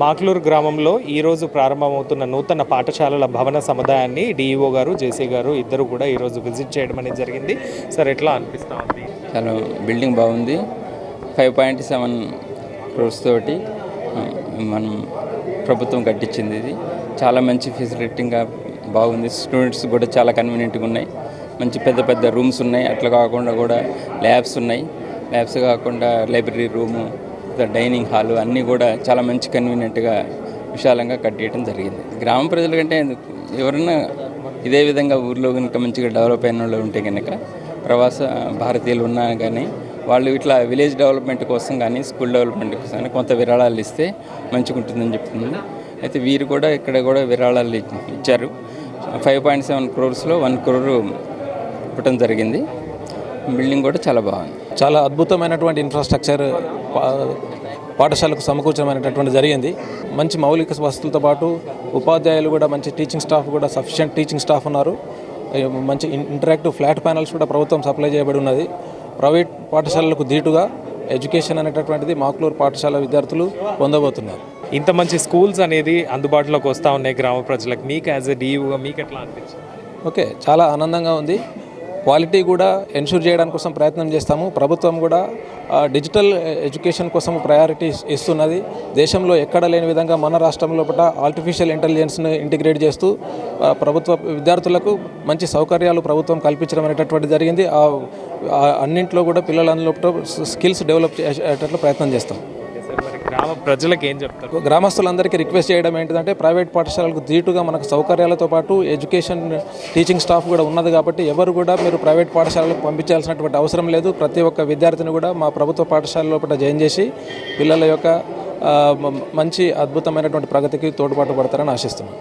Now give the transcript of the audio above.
మాక్లూరు గ్రామంలో ఈరోజు ప్రారంభమవుతున్న నూతన పాఠశాలల భవన సముదాయాన్ని డిఈఓ గారు జేసీ గారు ఇద్దరు కూడా ఈరోజు విజిట్ చేయడం అనేది జరిగింది. సార్ ఎట్లా అనిపిస్తూ ఉంది? చాలా బిల్డింగ్ బాగుంది. 5.7 crores తోటి మనం ప్రభుత్వం కట్టించింది. ఇది చాలా మంచి ఫెసిలిటీగా బాగుంది. స్టూడెంట్స్ కూడా చాలా కన్వీనియంట్గా ఉన్నాయి. మంచి పెద్ద పెద్ద రూమ్స్ ఉన్నాయి. అట్లా కాకుండా కూడా ల్యాబ్స్ ఉన్నాయి. ల్యాబ్స్ కాకుండా లైబ్రరీ రూము, డైనింగ్ హాలు అన్నీ కూడా చాలా మంచి కన్వీనియంట్గా విశాలంగా కట్టేయడం జరిగింది. గ్రామ ప్రజల కంటే ఎవరైనా ఇదే విధంగా ఊర్లో కనుక మంచిగా డెవలప్ అయిన వాళ్ళు ఉంటే కనుక ప్రవాస భారతీయులు ఉన్నా కానీ వాళ్ళు ఇట్లా విలేజ్ డెవలప్మెంట్ కోసం కానీ స్కూల్ డెవలప్మెంట్ కోసం కానీ కొంత విరాళాలు ఇస్తే మంచిగా ఉంటుందని చెప్తుంది. అయితే వీరు కూడా ఇక్కడ కూడా విరాళాలు ఇచ్చారు. 5.7 crores 1 crore ఇవ్వటం జరిగింది. బిల్డింగ్ కూడా చాలా బాగుంది. చాలా అద్భుతమైనటువంటి ఇన్ఫ్రాస్ట్రక్చర్ పాఠశాలకు సమకూర్చమైనటువంటి జరిగింది. మంచి మౌలిక వసతులతో పాటు ఉపాధ్యాయులు కూడా మంచి టీచింగ్ స్టాఫ్ కూడా సఫిషియెంట్ టీచింగ్ స్టాఫ్ ఉన్నారు. మంచి ఇంటరాక్టివ్ ఫ్లాట్ ప్యానల్స్ కూడా ప్రభుత్వం సప్లై చేయబడి ఉన్నది. ప్రైవేట్ పాఠశాలలకు ధీటుగా ఎడ్యుకేషన్ అనేటటువంటిది మాక్లూరు పాఠశాల విద్యార్థులు పొందబోతున్నారు. ఇంత మంచి స్కూల్స్ అనేది అందుబాటులోకి వస్తూ ఉన్నాయి గ్రామ ప్రజలకు. మీకు యాజ్ ఎ డిఈఓగా మీకు ఎట్లా అనిపించింది? ఓకే, చాలా ఆనందంగా ఉంది. క్వాలిటీ కూడా ఎన్షూర్ చేయడానికి కోసం ప్రయత్నం చేస్తాము. ప్రభుత్వం కూడా డిజిటల్ ఎడ్యుకేషన్ కోసం ప్రయారిటీ ఇస్తున్నది. దేశంలో ఎక్కడ లేని విధంగా మన రాష్ట్రంలో ఆర్టిఫిషియల్ ఇంటెలిజెన్స్ని ఇంటిగ్రేట్ చేస్తూ ప్రభుత్వ విద్యార్థులకు మంచి సౌకర్యాలు ప్రభుత్వం కల్పించడం అనేటటువంటి జరిగింది. అన్నింట్లో కూడా పిల్లలందరిలో స్కిల్స్ డెవలప్ చేసేటట్లు ప్రయత్నం చేస్తాం. గ్రామ ప్రజలకు ఏం చెప్తారు? గ్రామస్తులందరికీ రిక్వెస్ట్ చేయడం ఏంటంటే ప్రైవేట్ పాఠశాలలకు ధీటుగా మనకు సౌకర్యాలతో పాటు ఎడ్యుకేషన్ టీచింగ్ స్టాఫ్ కూడా ఉన్నది కాబట్టి ఎవరు కూడా మీరు ప్రైవేట్ పాఠశాలకు పంపించాల్సినటువంటి అవసరం లేదు. ప్రతి ఒక్క విద్యార్థిని కూడా మా ప్రభుత్వ పాఠశాల లోపల జాయిన్ చేసి పిల్లల యొక్క మంచి అద్భుతమైనటువంటి ప్రగతికి తోడ్పాటు పడతారని ఆశిస్తున్నాను.